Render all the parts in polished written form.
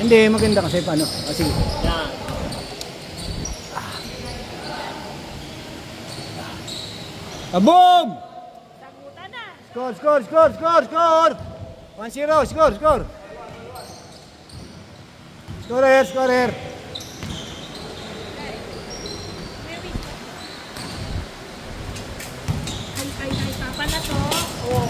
Hindi, maganda kasi paano. Ah, sige. Yan. Kaboom! Sagutan na. Score, score, score, score, score! 1-0, score, score! Scorer, scorer! Ay, papa na to. Oh.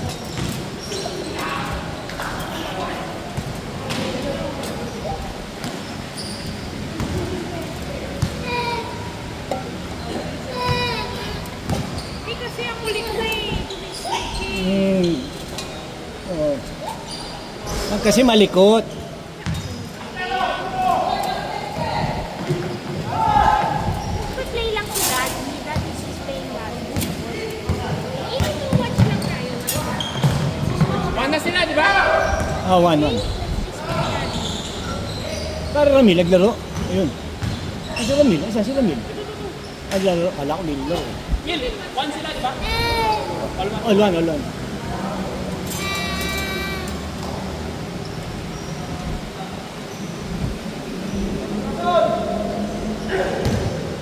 Hindi kasi ang kulit na eh. Oh. Kasi malikot. Play lang si Daddy. Daddy is playing basketball. Even to watch lang tayo. Panda sila, di ba? Ah, 1-1. Para Ramil, naglaro. Ayun. Asa Ramil? Asa si Ramil? Naglaro. Kala ko nilaro. Mil, 1 sila, di ba? All-1, all-1.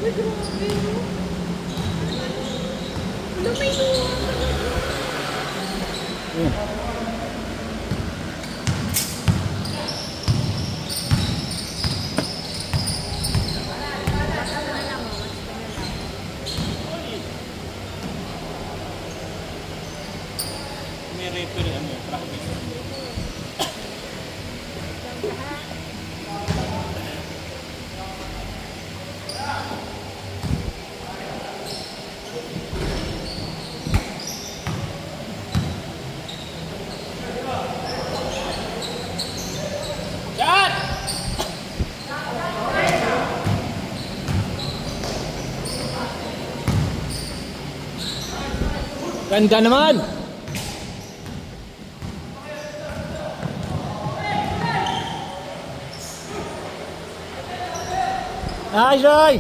Uy, grabe. Ano may luwa? Ayun. May referee, ano, practice. Yan! Ganda naman! Ay, Joy!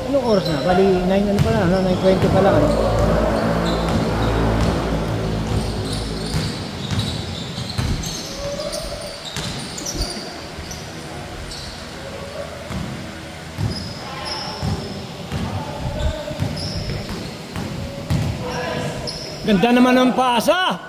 Anong oras na? Bali, 9 ano pa lang, 9:20 pa lang, ano? Ganda naman ng pasa!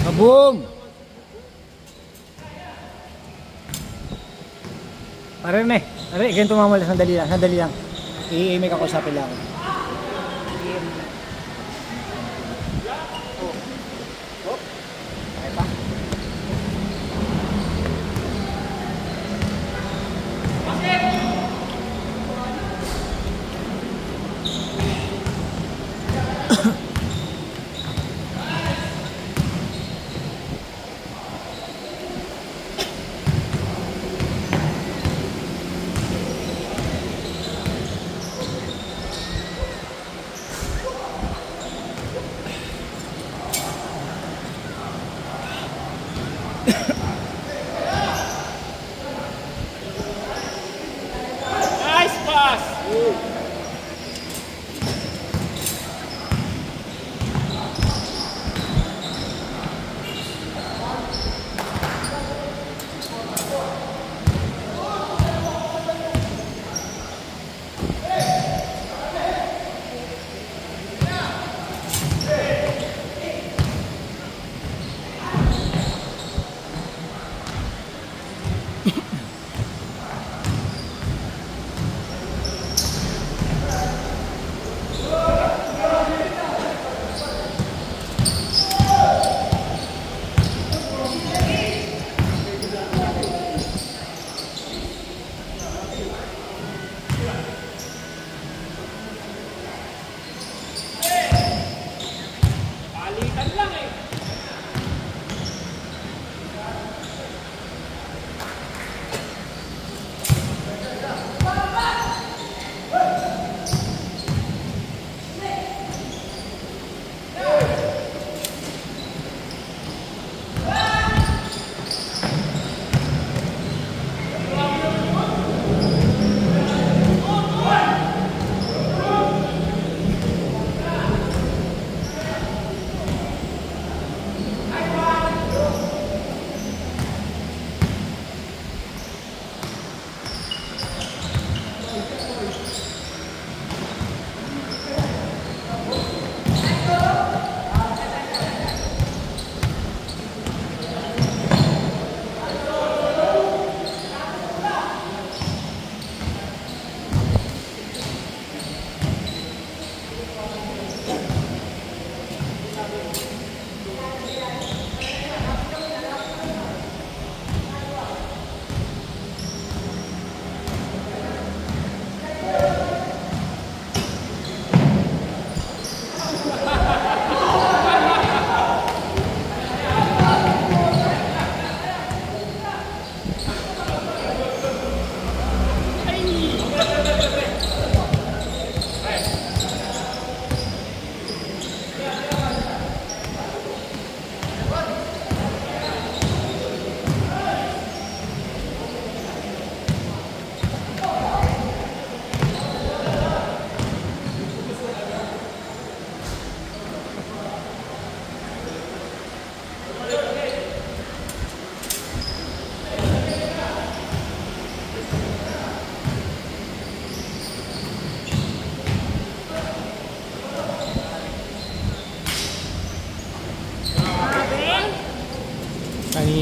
Kaboom! Pare na eh. Pare, ganito mamala. Sandali lang, sandali lang. May kakusapin lang ako. Nice pass!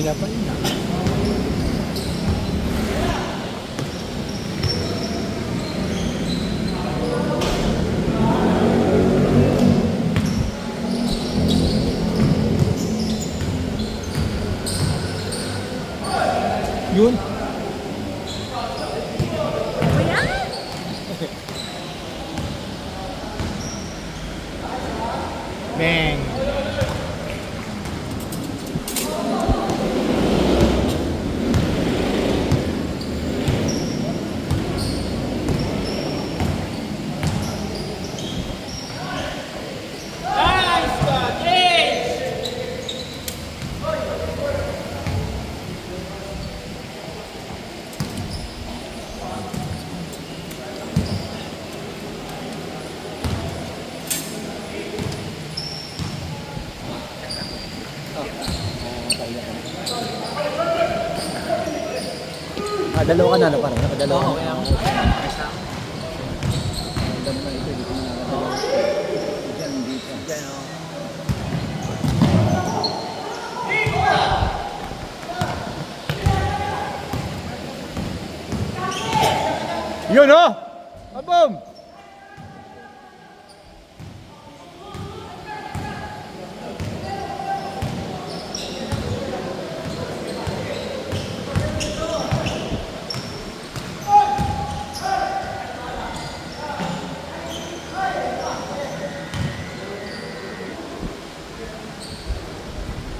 Kanina pa yun. Yun. Ayan. Bang! Nice one! Yes! Dalawa ka na, no? Parang nakadalawa Oo, ka kaya na. ako. Dalawa ito, dito na nakadalawa. Diyan, dito. Diyan, oh. Yun, oh! Abom!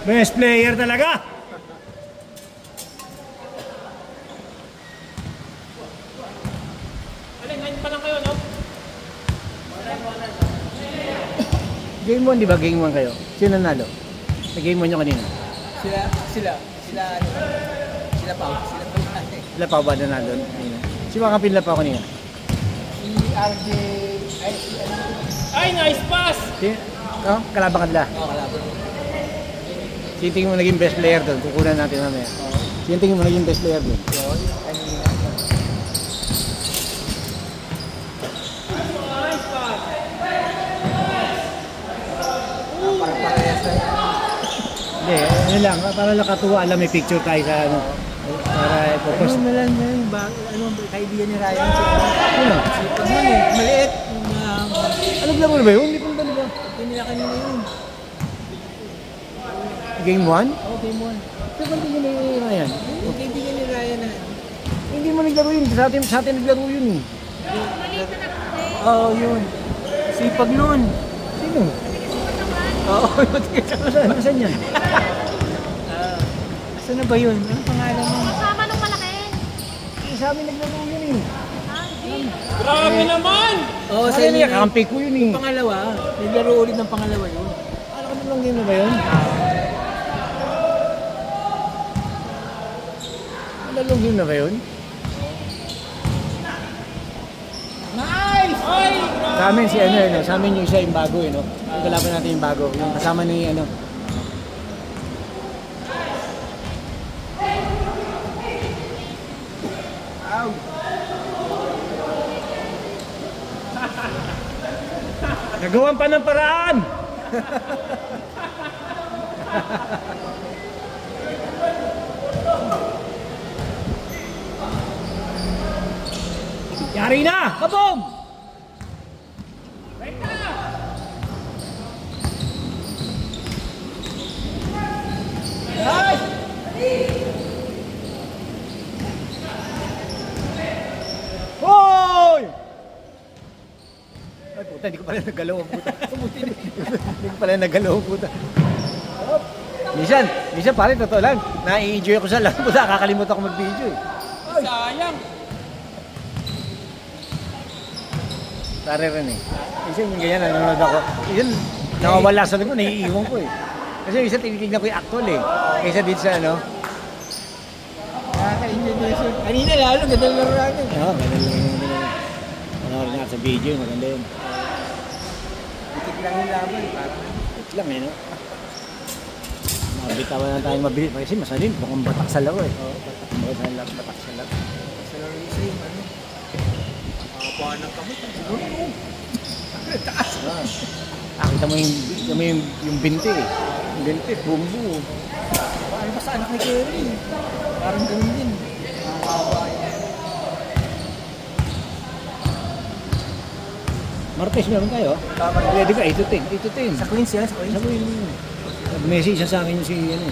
Best player talaga! Alin, 9 pa lang kayo, no? Game 1, di ba? Game 1 kayo. Sino nanalo? Sa game 1 nyo kanina. Sila pa. Sila pa ba nanalo? Kanina. Si mga kapila pa kanina. Si RJ, ay, si ano? Ay, nice pass! Si, oh, kalaban ka nila. Oo, kalaban. Sino tingin mo naging best player doon? Kukunan natin mamaya. Sino tingin mo naging best player doon? Yun, kanina. Nice pass! Parang parehas na yan. Hindi, ano lang. Para nakatuwa, alam may picture tayo sa ano. Para ipopost. Ano na lang na yung kaibigan ni Ryan? Ano? Si Pagman eh, maliit. Ano laro na ba yun? Hindi ko ba ba? Hindi nila kanina yun. Game 1? Oo, game 1. Sa ba tingin ni Ryan? Yung kaibigan ni Ryan na. Hindi mo naglaro yun. Sa atin naglaro yun eh. Oo, yun. Sipag nun. Sino? Oo, Nasaan yan? saan na ba yun? Anong pangalan mo? Kasama nung malaki. Sa amin naglaro yun eh. Ah, hindi. Grabe naman! Oo, sa Ano inyo yan? na. Kampi ko yun eh. Pangalawa, naglaro ulit ng pangalawa yun. Ano ka lang yun na ba yun? Dalawang game na ba yun? Nice! Ay! Sa amin si ano, no? Sa amin yung isa yung bago, no? Yung kalaban natin yung bago. Yung kasama ni ano. Nagawan pa ng paraan! Yari na! Kabom! Right na! Hoy! Ay puta, hindi ko pala nagalaw ang puta. Hindi ko pala nagalaw ang puta. Minsan pare, totoo lang. Na-enjoy ako sa lang. Puta, kakalimutan ako mag-video eh. Sayang! Pare rin eh. Minsan yung ganyan, nanonood ako. Minsan, nakawala sa ko, naiiwan ko eh. Kasi minsan tinitignan ko yung actual eh. Kaysa dito sa ano. Nakaka-enjoy na yun. Kanina lalo, ganda ng laro natin. Oo, ganun lang yun. Manood nga sa video, maganda yun. Itik lang yung laban. Parang Ito lang eh, no? Mabitawan na tayo mabilis. Kasi masalin, mukhang batak sa laro eh. Oo, batak sa laro. sa laro yung same, ano? Makapahan ng kamot. Siguro yun. Taas. Kita mo yung binti eh. Yung binti, bumbu. Ay, basta anak ni Kerry. Parang ganun din. Nakakaba yun. Martes meron tayo. Ready ka, 8 to 10. Sa Queens yan, sa Queens. Sabi mo. Message siya sa akin yung si ano.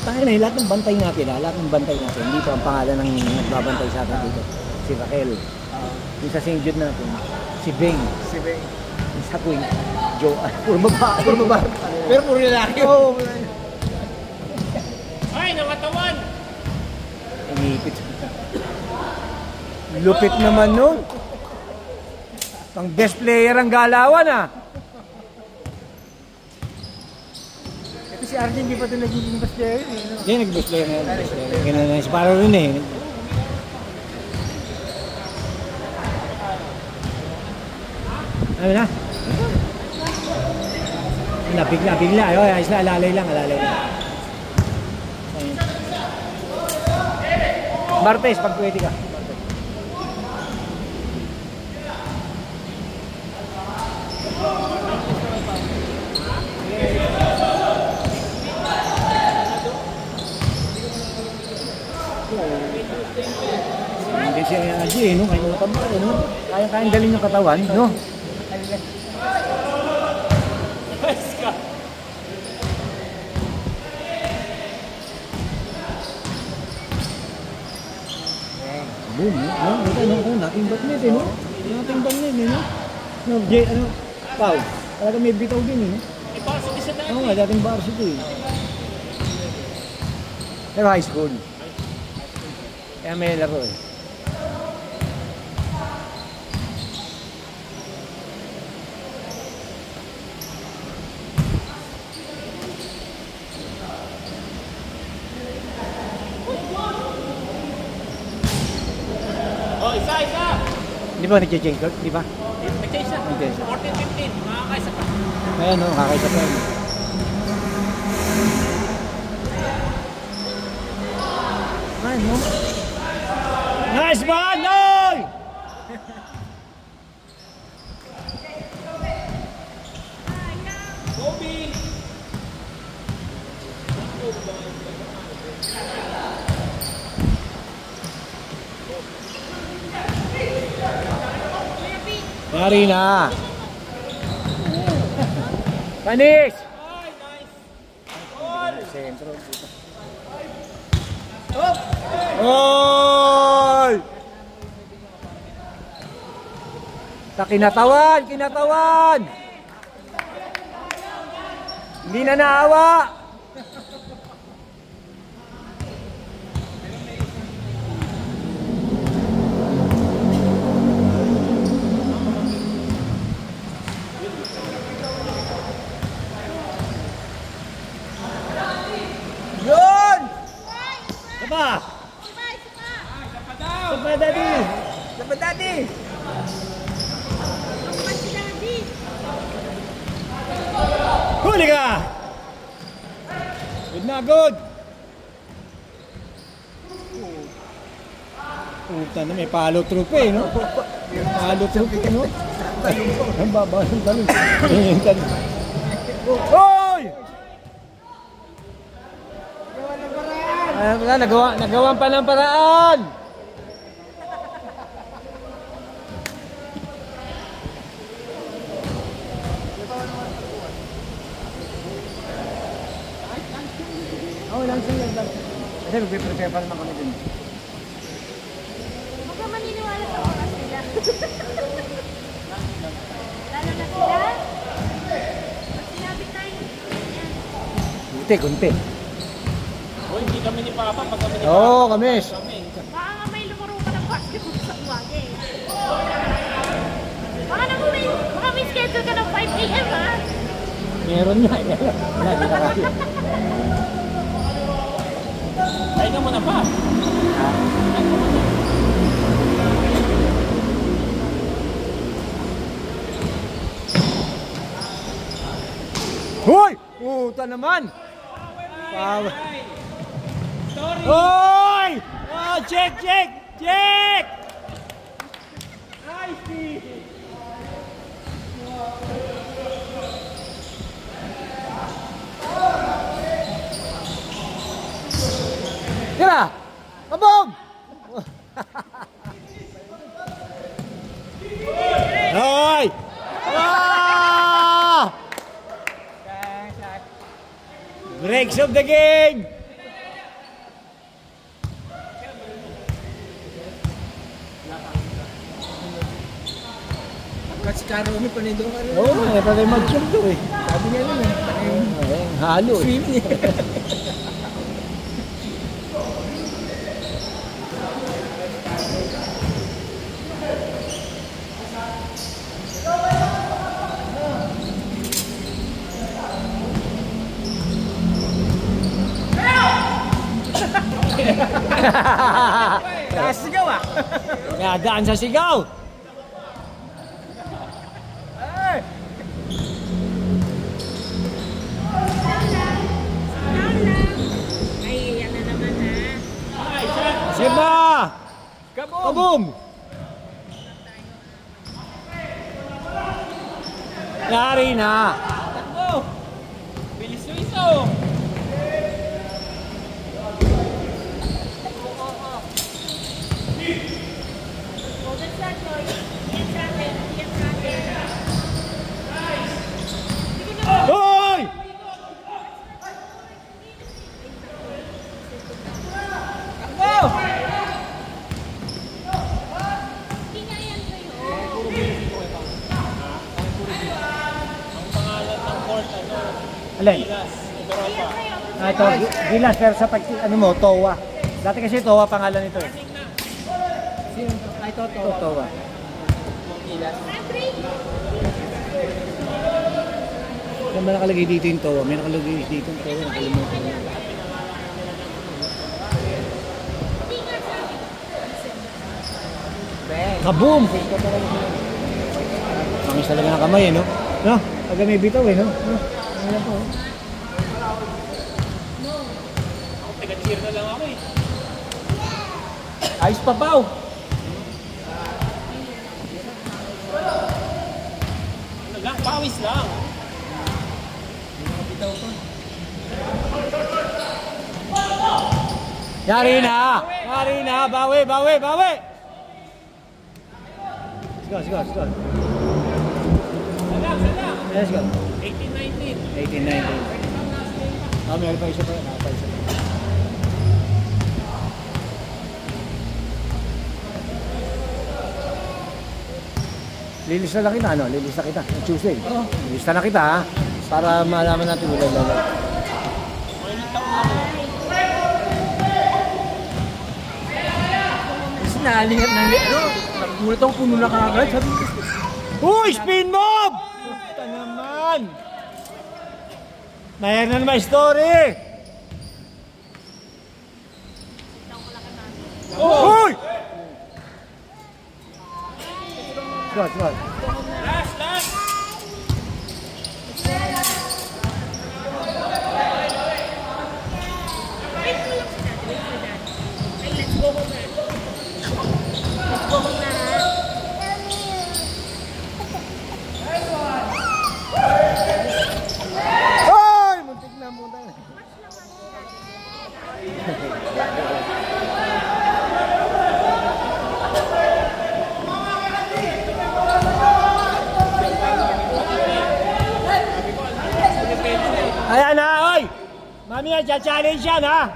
Tayo na, lahat ng bantay natin, lahat ng bantay natin. Hindi pa ang pangalan ng nagbabantay sa atin dito. Si Raquel. Yung sa St. Jude natin. Si Beng. Si Beng. Sa Queen. Joe. Puro babae. Puro babae. Pero puro lalaki. Oo. Ay, nakatawan! Inipit. Lupit naman nun. Pang best player ang galawan ah. Ito si Arjen, hindi pa ito nagiging best player. Hindi, nag-best player na yan. Ganun na, Sparrow rin eh. Ano na? Bigla. Ayos na, alalay lang. Martes, pag pwede ka. Hindi siya Aji eh, no? Kaya mataba eh, no? Kaya-kayang galing ng katawan, no? Boom, no? Nating batnet eh, no? Nating batnet eh, no? No, Jay, ano? Pau, talaga may bitaw din eh, no? May pasok isa dati. Oo nga, dating varsity eh. Pero high school. Kaya may laro eh. Oh, isa! Di ba nag-change court? Di ba? Nag-change na. Nag-change. 14-15. Makakaisa pa. Ayan no, kakaisa pa yun. Ay, no? Nice man! Noy! Kobe! Yari na! Panis! Ay, nice! Sentro. Oy! Sa kinatawan! Hindi na naawa! Yun! Sapa! Sapa, daddy! Dapat dati! Huli ka! Good na, good! Puta na, may palo troop eh, no? Palo troop eh, no? Ang baba ng talong. Hoy! Nagawan pa ng paraan! Oo, lang siya. Kasi mag-prepare pa naman kami dun. Huwag ka maniniwala sa oras nila. Lalo na sila. Pag sinabi tayo, yan. Kunti. Oh, hindi kami ni Papa. Pag kami ni Oo, kami. Baka nga may lumaro ka ng basketball sa umaga eh. Baka may schedule ka ng 5 a.m. ha? Meron nga. Wala, di na kaya. Ay ka muna pa. Hoy! Puta naman! Power. Sorry! Hoy! Oh, check! Nice, Steve! Kabog! Hoy! Ah! Breaks of the game! Kasi Karami panindong ano. Oo, may patay mag-jump to eh. Sabi niya nun eh. Halo eh. Swimming eh. Sigaw ah. Nadaan sa sigaw. Ay, yan na naman ha. Siba! Kaboom! Yari na. Takbo! Bilis nyo iso! Oh, that's that, Joy. Yan sa atin. Yan sa atin. Hoy! Takbo! Hindi nga yan sa'yo. Ang pangalan ng court, ano? Alin? Gilas, Europa. Yan sa'yo. Ah, ito, Gilas, pero sa pag, ano mo, Towa. Dati kasi Towa pangalan nito eh. Sino? Ay, Toto. Towa. Patrick! Saan ba nakalagay dito yung Towa? May nakalagay dito yung Towa, nakalimutan ko. Hindi nga sabi. Kaboom! Pangis talaga ng kamay eh, no? No? Pag may bitaw eh, no? No? Ano po? Taga-cheer na lang ako eh. Ayos pa baw. Ano lang, pawis lang. Yari na! Yari na! Bawi! Bawi! Bawi! Let's go, let's go, let's go. Salang. Let's go. 18-19. 18-19. Ah, meron pa isa pa. Ah, pa isa pa. Lilista na kita, ano? Lilista kita. Tuesday. Oh. Lilista na kita, ha? Para malaman natin ulit. Kasi nalingat na ano. Nagulat ako puno na kagad. Sabi ko, Uy! Spin move! Puta naman! Mayroon na naman story! Uy! Good, good. Last! Wait mo lang sila. Wait for that. Ay, let's go home na. Let's go home na ha. Hoy! Muntik na muna. Ayan na, oy! Mami, challenge yan, ha?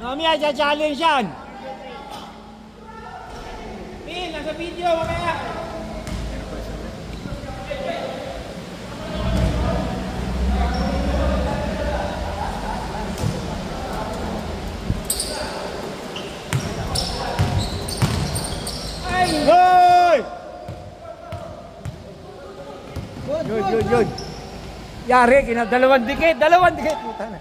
Mami, challenge yan. Pin, nasa video, mamaya. Hoy! Good, good. Yari, dalawang dikit. Puta na.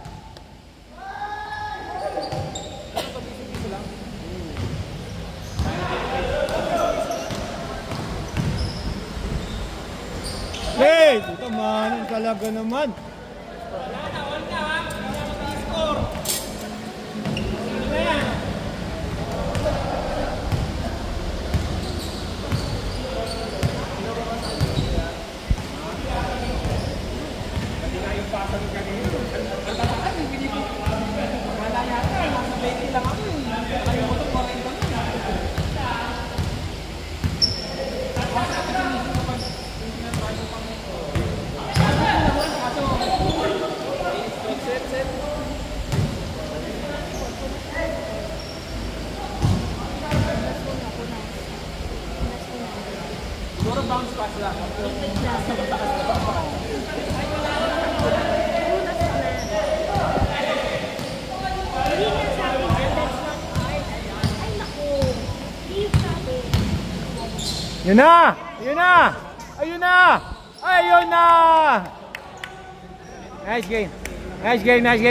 Hey, puta man, talaga naman. wala yata. Nasa 20 lang ako eh. pass lang. Hindi nga sabi niya, that's not art. Ay, naku. Hindi yung sabi. Yun na! Ayun na! Ayun na! Ayun na! Nice game. Nice game, nice game.